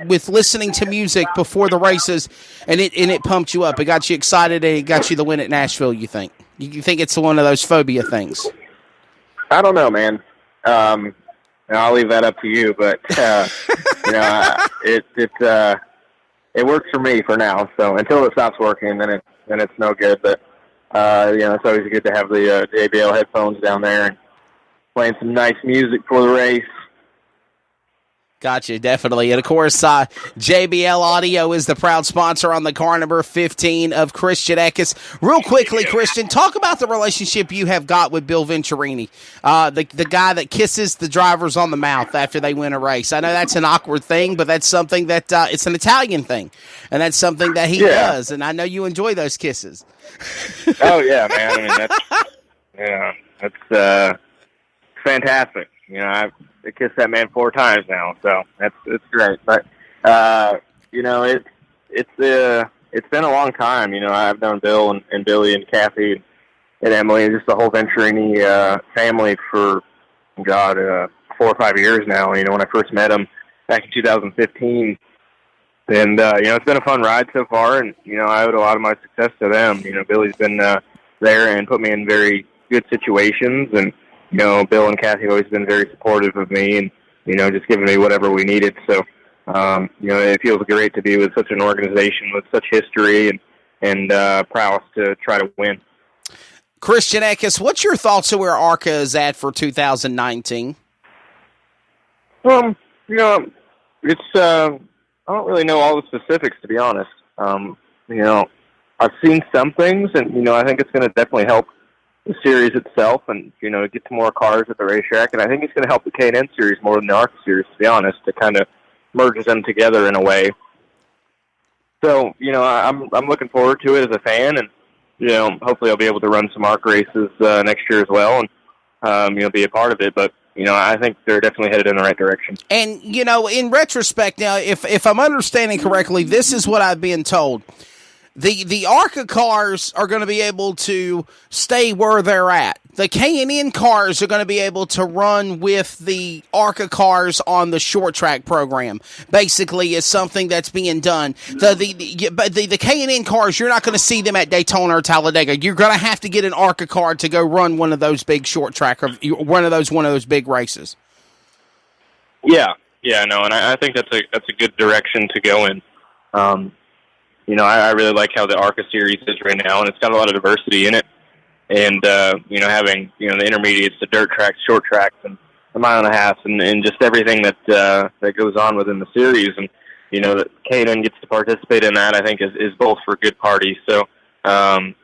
with listening to music before the races, and it pumped you up. It got you excited, and it got you the win at Nashville. You think it's one of those phobia things? I don't know, man. I'll leave that up to you, but it works for me for now. So until it stops working, then it's no good. But it's always good to have the JBL headphones down there and playing some nice music for the race. Gotcha, definitely. And, of course, JBL Audio is the proud sponsor on the car number 15 of Christian Eckes. Real quickly, Christian, talk about the relationship you have got with Bill Venturini, the guy that kisses the drivers on the mouth after they win a race. I know that's an awkward thing, but that's something that it's an Italian thing, and that's something that he does, and I know you enjoy those kisses. Oh, yeah, man. I mean, that's fantastic. I've kissed that man 4 times now, so it's great. But it's been a long time. I've known Bill and Billy and Kathy and Emily and just the whole Venturini family for 4 or 5 years now. When I first met them back in 2015, and it's been a fun ride so far. And I owed a lot of my success to them. Billy's been there and put me in very good situations, and Bill and Kathy have always been very supportive of me and, just giving me whatever we needed. So, it feels great to be with such an organization with such history and prowess to try to win. Christian Eckes, what's your thoughts on where ARCA is at for 2019? It's, I don't really know all the specifics, to be honest. I've seen some things, and, I think it's going to definitely help the series itself and, get to more cars at the racetrack. And I think it's going to help the K&N series more than the ARCA series, to be honest, to kind of merge them together in a way. So, I'm looking forward to it as a fan, and, hopefully I'll be able to run some ARCA races next year as well and, be a part of it. But, I think they're definitely headed in the right direction. And, in retrospect now, if I'm understanding correctly, this is what I've been told. The ARCA cars are going to be able to stay where they're at. The K&N cars are going to be able to run with the ARCA cars on the short track program. Basically, is something that's being done. The K&N cars, you're not going to see them at Daytona or Talladega. You're going to have to get an ARCA car to go run one of those big short track or one of those big races. Yeah, no, and I think that's a good direction to go in. I really like how the ARCA series is right now, and it's got a lot of diversity in it. And, having, the intermediates, the dirt tracks, short tracks, and the mile and a half, and just everything that goes on within the series. And, that K&N gets to participate in that, I think, is both for good parties. So, I'm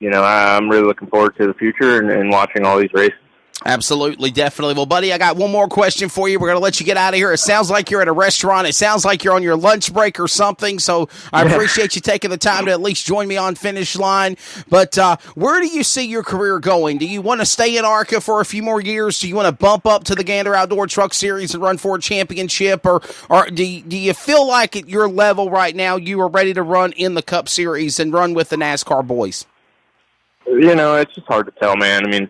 really looking forward to the future and watching all these races. Absolutely, definitely. Well, buddy, I got one more question for you. We're going to let you get out of here. It sounds like you're at a restaurant. It sounds like you're on your lunch break or something, so I appreciate you taking the time to at least join me on Finish Line. But where do you see your career going? Do you want to stay in ARCA for a few more years? Do you want to bump up to the Gander Outdoor Truck Series and run for a championship? Or do you feel like at your level right now you are ready to run in the Cup Series and run with the NASCAR boys? It's just hard to tell, man. I mean,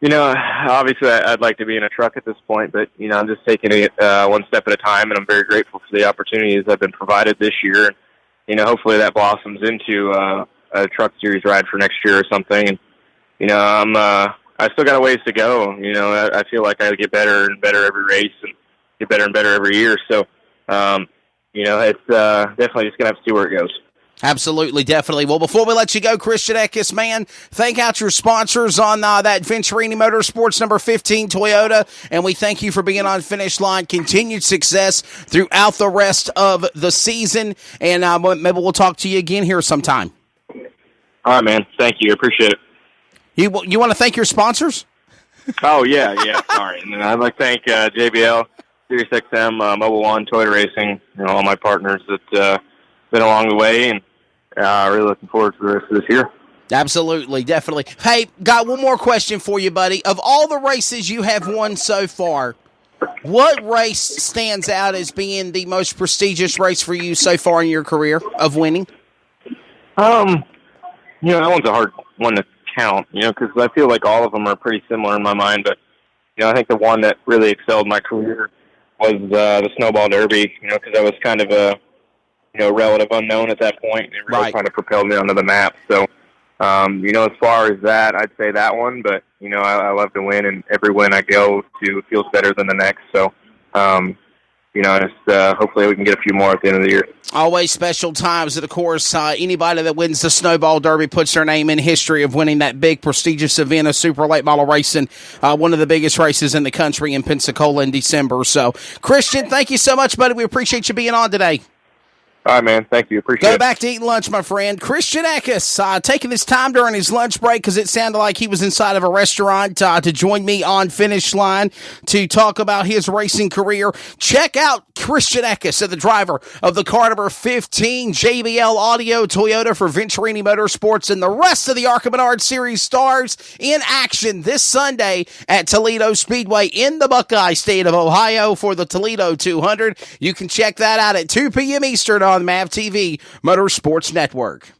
obviously I'd like to be in a truck at this point, but, I'm just taking it one step at a time, and I'm very grateful for the opportunities I've been provided this year. And, hopefully that blossoms into a truck series ride for next year or something. And, I still got a ways to go. I feel like I get better and better every race and get better and better every year. So, it's definitely just going to have to see where it goes. Absolutely, definitely. Well, before we let you go, Christian Eckes, man, thank out your sponsors on that Venturini Motorsports number 15 Toyota, and we thank you for being on Finish Line. Continued success throughout the rest of the season, and maybe we'll talk to you again here sometime. All right, man. Thank you. Appreciate it. You want to thank your sponsors? Oh, yeah. Sorry. And I'd like to thank JBL, SiriusXM, Mobile One, Toyota Racing, all my partners that been along the way, and really looking forward to the rest of this year. Absolutely, definitely. Hey, got one more question for you, buddy. Of all the races you have won so far, what race stands out as being the most prestigious race for you so far in your career of winning? That one's a hard one to count, because I feel like all of them are pretty similar in my mind, but, I think the one that really excelled my career was the Snowball Derby, because I was kind of a, relative unknown at that point. It really kind of propelled me onto the map. So, as far as that, I'd say that one. But, I love to win, and every win I go to feels better than the next. So, hopefully we can get a few more at the end of the year. Always special times. And, of course, anybody that wins the Snowball Derby puts their name in history of winning that big, prestigious event of super late model racing, one of the biggest races in the country in Pensacola in December. So, Christian, thank you so much, buddy. We appreciate you being on today. All right, man. Thank you. Appreciate it. Go back to eating lunch, my friend. Christian Eckes taking his time during his lunch break because it sounded like he was inside of a restaurant to join me on Finish Line to talk about his racing career. Check out Christian Eckes, the driver of the car number 15 JBL Audio Toyota for Venturini Motorsports, and the rest of the ARCA Menard Series stars in action this Sunday at Toledo Speedway in the Buckeye State of Ohio for the Toledo 200. You can check that out at 2 p.m. Eastern on MAV TV Motorsports Network.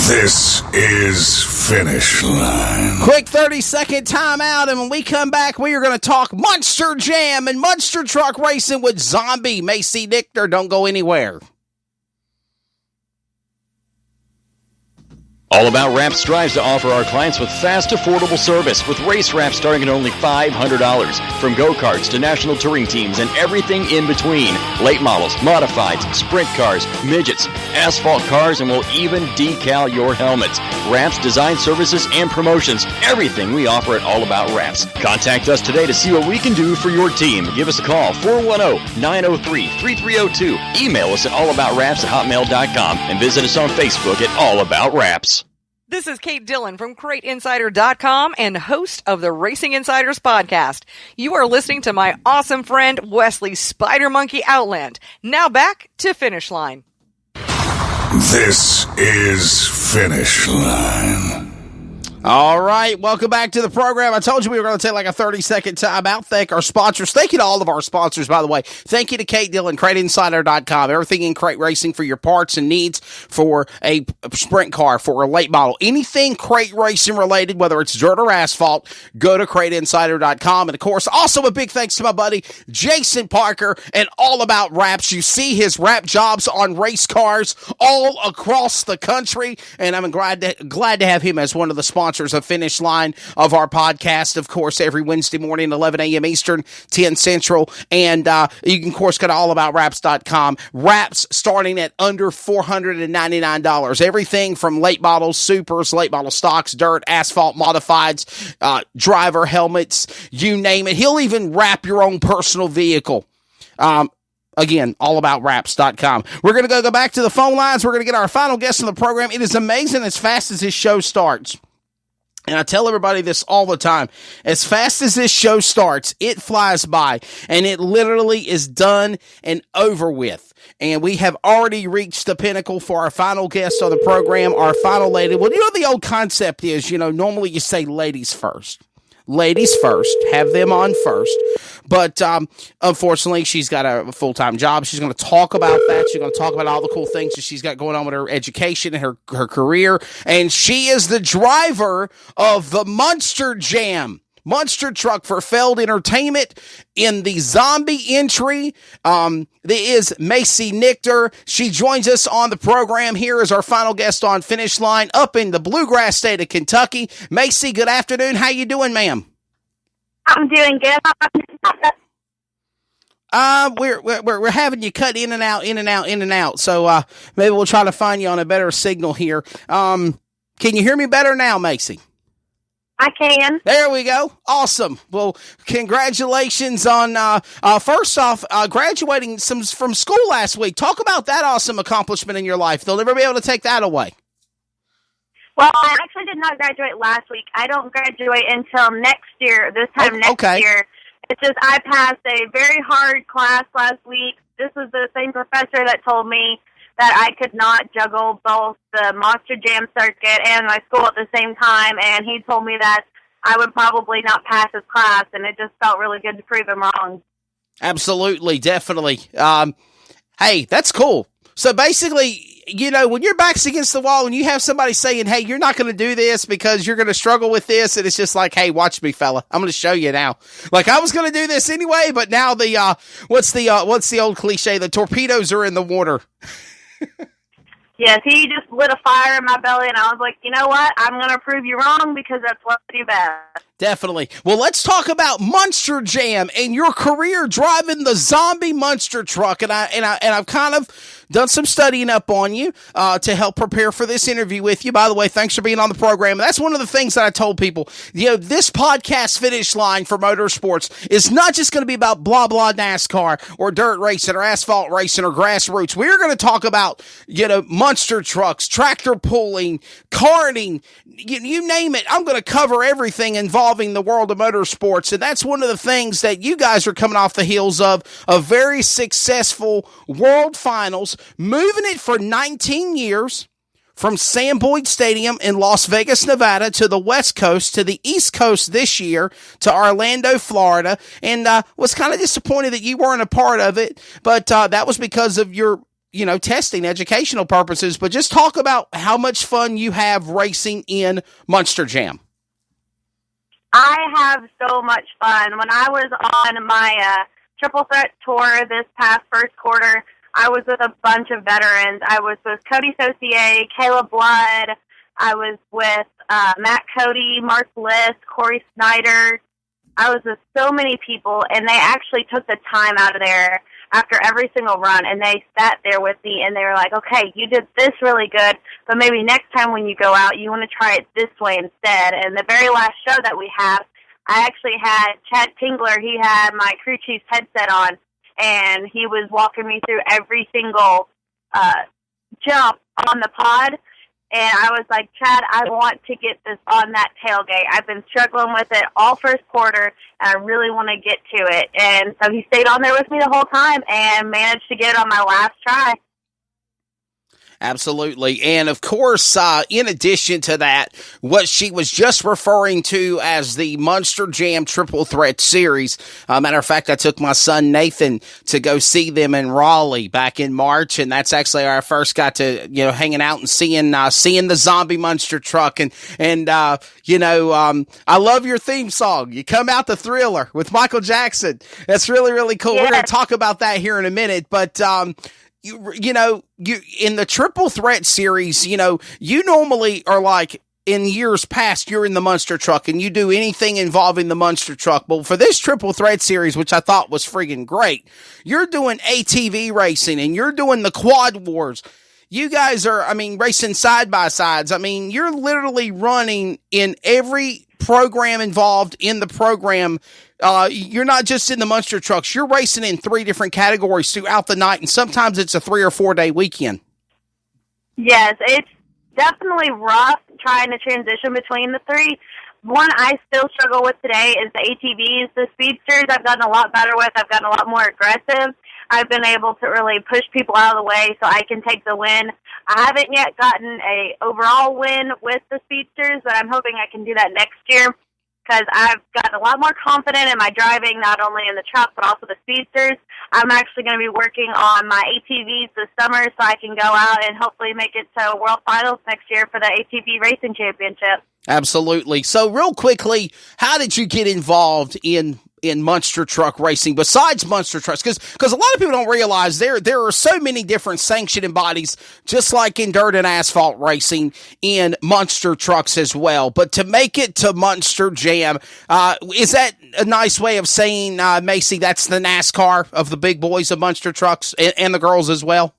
This is Finish Line. Quick 30-second timeout, and when we come back, we are going to talk Monster Jam and Monster Truck Racing with Zombie Macey Nichter. Don't go anywhere. All About Wraps strives to offer our clients with fast, affordable service with race wraps starting at only $500. From go-karts to national touring teams and everything in between. Late models, modifieds, sprint cars, midgets, asphalt cars, and we'll even decal your helmets. Wraps, design services, and promotions. Everything we offer at All About Wraps. Contact us today to see what we can do for your team. Give us a call, 410-903-3302. Email us at allaboutraps@hotmail.com and visit us on Facebook at All About Wraps. This is Kate Dillon from CrateInsider.com and host of the Racing Insiders podcast. You are listening to my awesome friend Wesley Spider Monkey Outland. Now back to Finish Line. This is Finish Line. All right, welcome back to the program. I told you we were going to take like a 30-second timeout. Thank our sponsors. Thank you to all of our sponsors, by the way. Thank you to Kate Dillon, CrateInsider.com. Everything in crate racing for your parts and needs for a sprint car, for a late model. Anything crate racing related, whether it's dirt or asphalt, go to CrateInsider.com. And, of course, also a big thanks to my buddy Jason Parker and All About Wraps. You see his wrap jobs on race cars all across the country, and I'm glad to have him as one of the sponsors of Finish Line of our podcast, of course, every Wednesday morning, 11 a.m. Eastern, 10 Central. And you can, of course, go to allaboutwraps.com. Wraps starting at under $499. Everything from late models, supers, late model stocks, dirt, asphalt, modifieds, driver helmets, you name it. He'll even wrap your own personal vehicle. Again, allaboutwraps.com. We're going to go back to the phone lines. We're going to get our final guest on the program. It is amazing as fast as this show starts. And I tell everybody this all the time. As fast as this show starts, it flies by. And it literally is done and over with. And we have already reached the pinnacle for our final guest on the program, our final lady. Well, the old concept is, normally you say ladies first. Ladies first. Have them on first. But unfortunately, she's got a full-time job. She's going to talk about that. She's going to talk about all the cool things that she's got going on with her education and her career. And she is the driver of the Monster Jam monster truck for Feld Entertainment in the zombie entry. There is Macey Nichter. She joins us on the program here as our final guest on Finish Line up in the bluegrass state of Kentucky. Macey, good afternoon. How you doing, ma'am? I'm doing good. We're having you cut in and out. So maybe we'll try to find you on a better signal here. Can you hear me better now, Macey? I can. There we go. Awesome. Well, congratulations on, first off, graduating from school last week. Talk about that awesome accomplishment in your life. They'll never be able to take that away. Well, I actually did not graduate last week. I don't graduate until next year, next year. It's just I passed a very hard class last week. This was the same professor that told me that I could not juggle both the Monster Jam circuit and my school at the same time, and he told me that I would probably not pass his class, and it just felt really good to prove him wrong. Absolutely, definitely. Hey, that's cool. So basically, when your back's against the wall and you have somebody saying, hey, you're not going to do this because you're going to struggle with this. And it's just like, hey, watch me, fella. I'm going to show you now. Like, I was going to do this anyway, but now what's the old cliche? The torpedoes are in the water. Yes, he just lit a fire in my belly, and I was like, you know what? I'm going to prove you wrong because that's what I do best. Definitely. Well, let's talk about Monster Jam and your career driving the zombie monster truck. And I've kind of done some studying up on you to help prepare for this interview with you. By the way, thanks for being on the program. That's one of the things that I told people. This podcast Finish Line for motorsports is not just going to be about blah, blah NASCAR or dirt racing or asphalt racing or grassroots. We're going to talk about, monster trucks, tractor pulling, karting, you name it. I'm going to cover everything involving the world of motorsports. And that's one of the things that you guys are coming off the heels of a very successful world finals, moving it for 19 years from Sam Boyd Stadium in Las Vegas, Nevada to the West Coast to the East Coast this year to Orlando, Florida. And was kind of disappointed that you weren't a part of it, but that was because of your testing, educational purposes. But just talk about how much fun you have racing in Monster Jam. I have so much fun. When I was on my Triple Threat tour this past first quarter, I was with a bunch of veterans. I was with Cody Saucier, Caleb Blood. I was with Matt Cody, Mark Bliss, Corey Snyder. I was with so many people, and they actually took the time out of there after every single run, and they sat there with me, and they were like, okay, you did this really good, but maybe next time when you go out, you want to try it this way instead. And the very last show that we have, I actually had Chad Tingler. He had my crew chief's headset on, and he was walking me through every single jump on the pod. And I was like, Chad, I want to get this on that tailgate. I've been struggling with it all first quarter, and I really want to get to it. And so he stayed on there with me the whole time and managed to get it on my last try. Absolutely. And of course, in addition to that, what she was just referring to as the Monster Jam Triple Threat Series. Matter of fact, I took my son Nathan to go see them in Raleigh back in March. And that's actually where I first got to, hanging out and seeing the zombie monster truck. And I love your theme song. You come out the Thriller with Michael Jackson. That's really, really cool. Yeah. We're going to talk about that here in a minute, but, you in the Triple Threat Series, you normally are like in years past, you're in the monster truck and you do anything involving the monster truck. But for this Triple Threat Series, which I thought was friggin' great, you're doing ATV racing and you're doing the Quad Wars. You guys are, racing side by sides. You're literally running in every program involved in the program. You're not just in the monster trucks. You're racing in 3 different categories throughout the night, and sometimes it's a 3 or 4 day weekend. Yes, it's definitely rough trying to transition between the 3. One I still struggle with today is the ATVs. The speedsters I've gotten a lot better with. I've gotten a lot more aggressive. I've been able to really push people out of the way so I can take the win. I haven't yet gotten a overall win with the speedsters, but I'm hoping I can do that next year because I've gotten a lot more confident in my driving, not only in the truck but also the speedsters. I'm actually going to be working on my ATVs this summer so I can go out and hopefully make it to World Finals next year for the ATV Racing Championship. Absolutely. So real quickly, how did you get involved in monster truck racing besides monster trucks? Because a lot of people don't realize there are so many different sanctioning bodies, just like in dirt and asphalt racing, in monster trucks as well. But to make it to Monster Jam, is that a nice way of saying, Macey, that's the NASCAR of the big boys of monster trucks and the girls as well?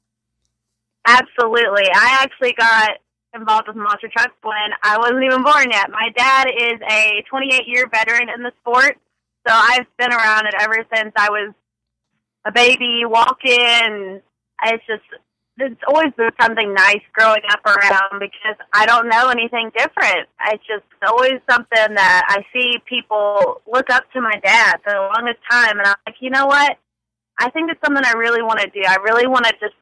Absolutely. I actually got involved with monster trucks when I wasn't even born yet. My dad is a 28-year veteran in the sport. So I've been around it ever since I was a baby walking. It's always been something nice growing up around because I don't know anything different. It's just always something that I see people look up to my dad for the longest time. And I'm like, you know what? I think it's something I really want to do. I really want to just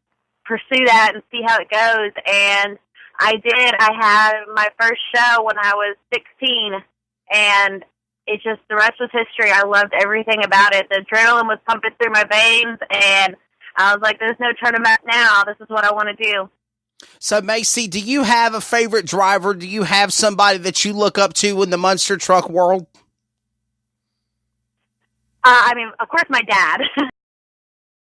pursue that and see how it goes. And I did. I had my first show when I was 16, and it's just, the rest was history. I loved everything about it. The adrenaline was pumping through my veins, and I was like, there's no turning back now. This is what I want to do. So, Macey, do you have a favorite driver? Do you have somebody that you look up to in the monster truck world? I mean, of course, my dad.